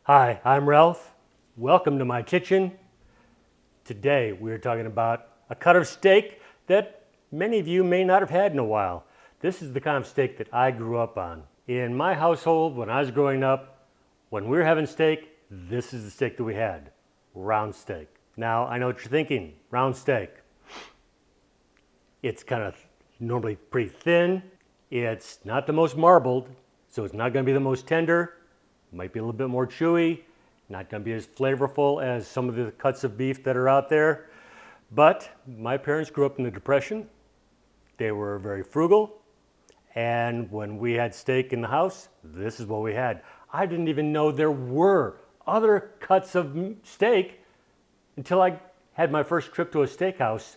Hi, I'm Ralph. Welcome to my kitchen. Today we're talking about a cut of steak that many of you may not have had in a while. This is the kind of steak that I grew up on. In my household, when I was growing up, when we were having steak, this is the steak that we had, round steak. Now, I know what you're thinking, round steak. It's kind of normally pretty thin. It's not the most marbled, so it's not going to be the most tender. Might be a little bit more chewy, not going to be as flavorful as some of the cuts of beef that are out there. But my parents grew up in the Depression. They were very frugal. And when we had steak in the house, this is what we had. I didn't even know there were other cuts of steak until I had my first trip to a steakhouse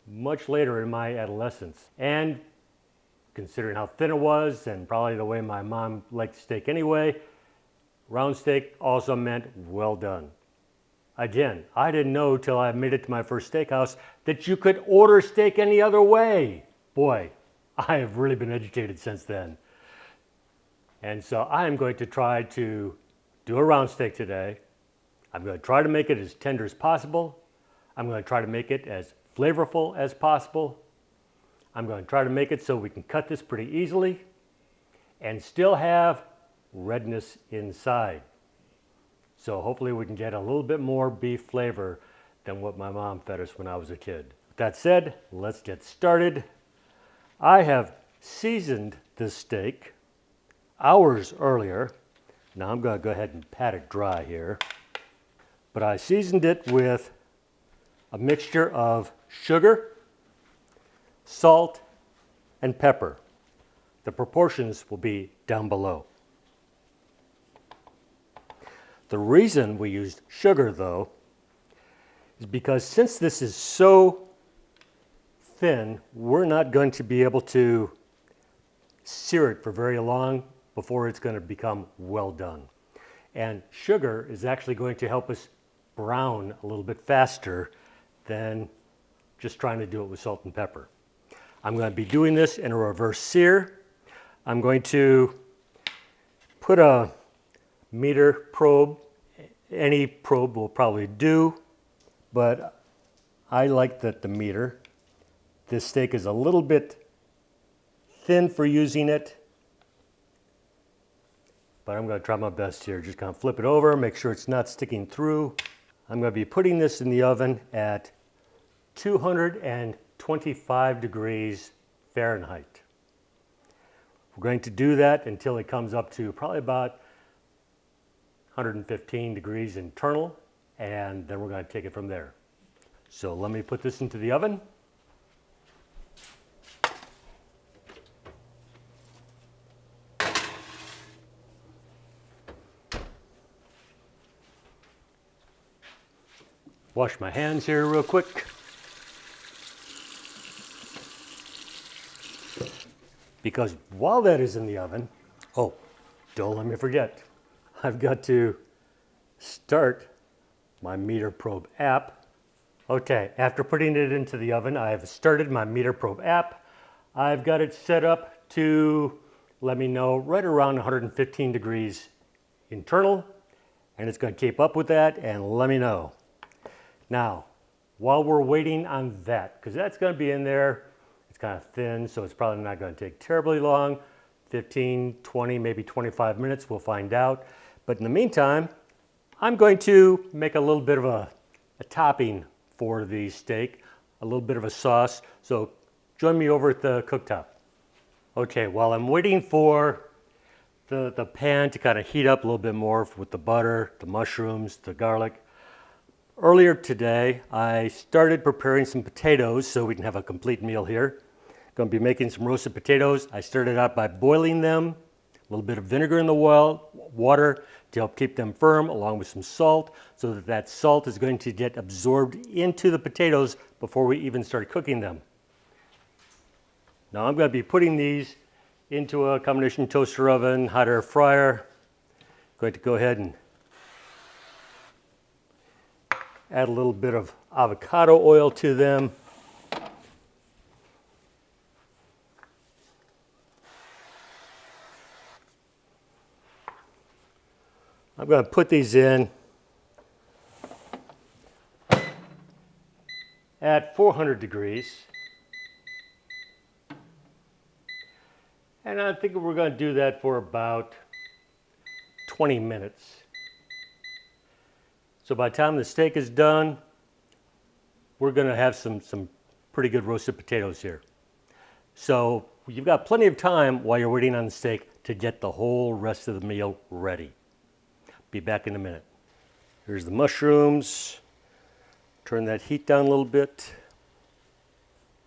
much later in my adolescence. And considering how thin it was and probably the way my mom liked steak anyway, round steak also meant well done. Again, I didn't know till I made it to my first steakhouse that you could order steak any other way. Boy, I have really been educated since then. And so I am going to try to do a round steak today. I'm going to try to make it as tender as possible. I'm going to try to make it as flavorful as possible. I'm going to try to make it so we can cut this pretty easily and still have redness inside. So hopefully we can get a little bit more beef flavor than what my mom fed us when I was a kid. With that said, let's get started. I have seasoned this steak hours earlier. Now I'm going to go ahead and pat it dry here. But I seasoned it with a mixture of sugar, salt, and pepper. The proportions will be down below. The reason we used sugar, though, is because since this is so thin, we're not going to be able to sear it for very long before it's going to become well done. And sugar is actually going to help us brown a little bit faster than just trying to do it with salt and pepper. I'm going to be doing this in a reverse sear. I'm going to put a meter probe. Any probe will probably do, but I like that the meter. This steak is a little bit thin for using it, but I'm going to try my best here. Just kind of flip it over, make sure it's not sticking through. I'm going to be putting this in the oven at 225 degrees Fahrenheit. We're going to do that until it comes up to probably about 115 degrees internal, and then we're going to take it from there. So let me put this into the oven. Wash my hands here real quick. Because while that is in the oven, oh, don't let me forget, I've got to start my meter probe app. Okay, after putting it into the oven, I've started my meter probe app. I've got it set up to let me know right around 115 degrees internal, and it's going to keep up with that and let me know. Now, while we're waiting on that, because that's going to be in there, it's kind of thin, so it's probably not going to take terribly long. 15, 20, maybe 25 minutes, we'll find out. But in the meantime, I'm going to make a little bit of a topping for the steak, a little bit of a sauce. So join me over at the cooktop. Okay, while I'm waiting for the pan to kind of heat up a little bit more with the butter, the mushrooms, the garlic, earlier today, I started preparing some potatoes so we can have a complete meal here. Going to be making some roasted potatoes. I started out by boiling them, a little bit of vinegar in the water to help keep them firm, along with some salt, so that that salt is going to get absorbed into the potatoes before we even start cooking them. Now I'm going to be putting these into a combination toaster oven, hot air fryer. Going to go ahead and add a little bit of avocado oil to them. I'm going to put these in at 400 degrees. And I think we're going to do that for about 20 minutes. So by the time the steak is done, we're going to have some pretty good roasted potatoes here. So you've got plenty of time while you're waiting on the steak to get the whole rest of the meal ready. Be back in a minute. Here's the mushrooms. Turn that heat down a little bit.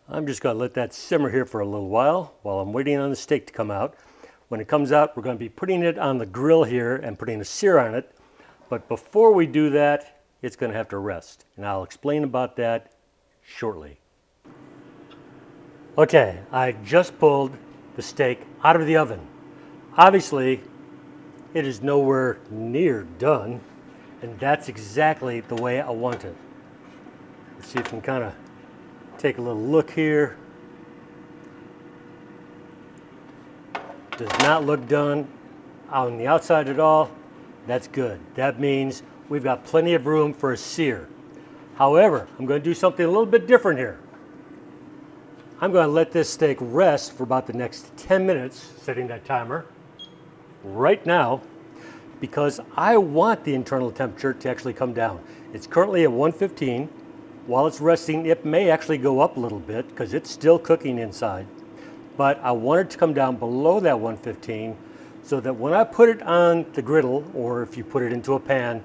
I'm just going to let that simmer here for a little while I'm waiting on the steak to come out. When it comes out, we're going to be putting it on the grill here and putting a sear on it. But before we do that, it's going to have to rest. And I'll explain about that shortly. Okay, I just pulled the steak out of the oven. Obviously, it is nowhere near done, and that's exactly the way I want it. Let's see if we can kind of take a little look here. Does not look done on the outside at all. That's good. That means we've got plenty of room for a sear. However, I'm going to do something a little bit different here. I'm going to let this steak rest for about the next 10 minutes, setting that timer right now, because I want the internal temperature to actually come down. It's currently at 115. While it's resting, it may actually go up a little bit because it's still cooking inside. But I want it to come down below that 115 so that when I put it on the griddle, or if you put it into a pan,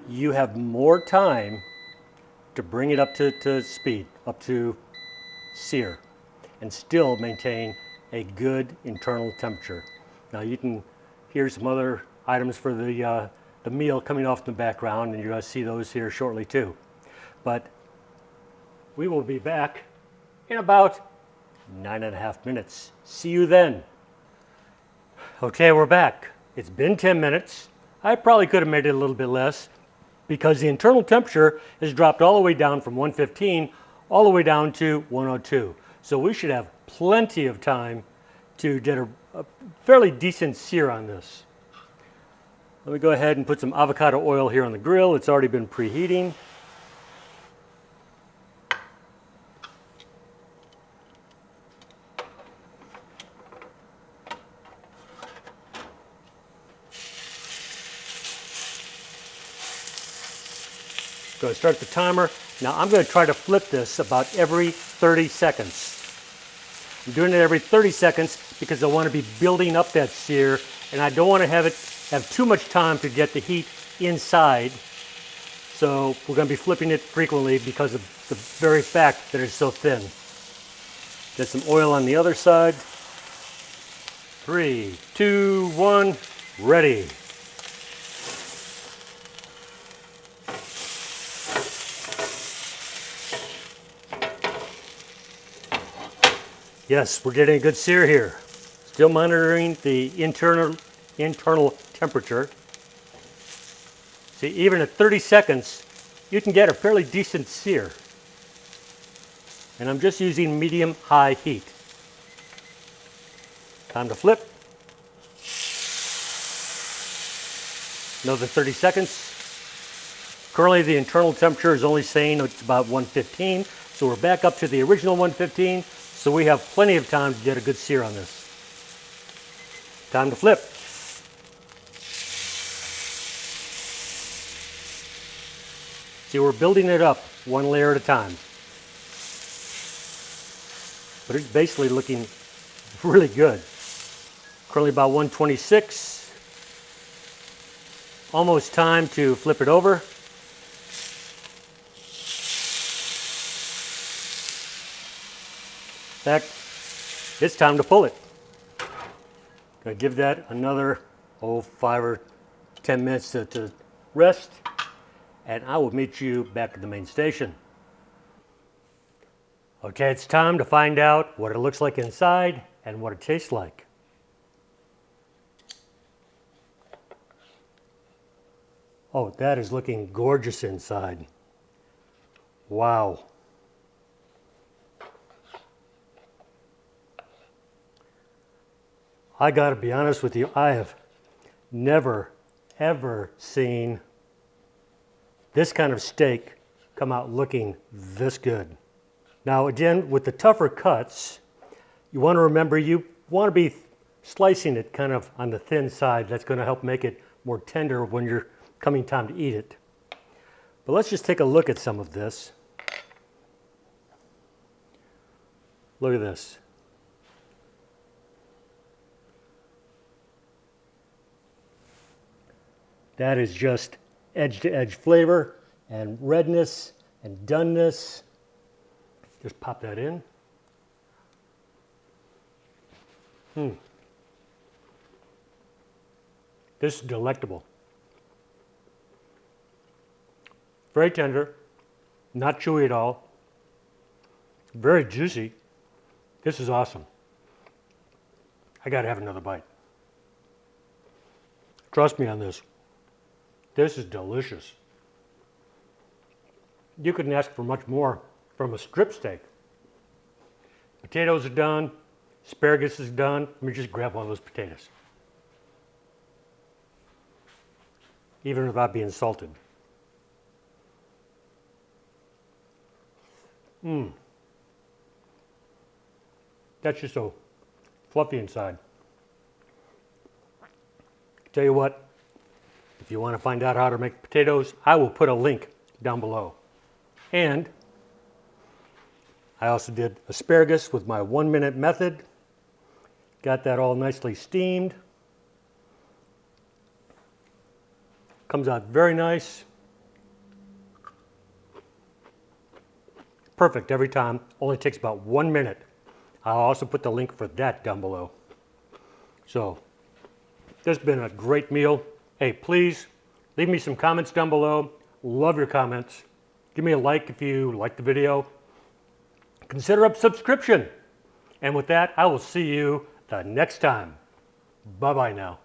you have more time to bring it up to speed, up to sear, and still maintain a good internal temperature. Now you can hear some other items for the meal coming off in the background, and you're going to see those here shortly too. But we will be back in about 9.5 minutes. See you then. Okay, we're back. It's been 10 minutes. I probably could have made it a little bit less because the internal temperature has dropped all the way down from 115 all the way down to 102. So we should have plenty of time to get a fairly decent sear on this. Let me go ahead and put some avocado oil here on the grill. It's already been preheating. Going to start the timer. Now I'm going to try to flip this about every 30 seconds. I'm doing it every 30 seconds because I want to be building up that sear, and I don't want to have too much time to get the heat inside. So we're going to be flipping it frequently because of the very fact that it's so thin. Get some oil on the other side. 3, 2, 1, ready. Yes, we're getting a good sear here. Still monitoring the internal temperature. See, even at 30 seconds, you can get a fairly decent sear. And I'm just using medium-high heat. Time to flip. Another 30 seconds. Currently, the internal temperature is only saying it's about 115, so we're back up to the original 115. So we have plenty of time to get a good sear on this. Time to flip. See, we're building it up one layer at a time. But it's basically looking really good. Currently about 126. Almost time to flip it over. In fact, it's time to pull it. Gonna give that another 5 or 10 minutes to rest, and I will meet you back at the main station. Okay, it's time to find out what it looks like inside and what it tastes like. Oh, that is looking gorgeous inside. Wow. I gotta be honest with you, I have never ever seen this kind of steak come out looking this good. Now again, with the tougher cuts, you want to remember you want to be slicing it kind of on the thin side. That's going to help make it more tender when you're coming time to eat it. But let's just take a look at some of this. Look at this. That is just edge-to-edge flavor and redness and doneness. Just pop that in. This is delectable. Very tender, not chewy at all, very juicy. This is awesome. I gotta have another bite. Trust me on this. This is delicious. You couldn't ask for much more from a strip steak. Potatoes are done, asparagus is done. Let me just grab one of those potatoes. Even without being salted. That's just so fluffy inside. Tell you what, if you want to find out how to make potatoes, I will put a link down below. And I also did asparagus with my 1-minute method. Got that all nicely steamed. Comes out very nice. Perfect every time. Only takes about 1 minute. I'll also put the link for that down below. So, this has been a great meal. Hey, please leave me some comments down below. Love your comments. Give me a like if you like the video. Consider a subscription. And with that, I will see you the next time. Bye-bye now.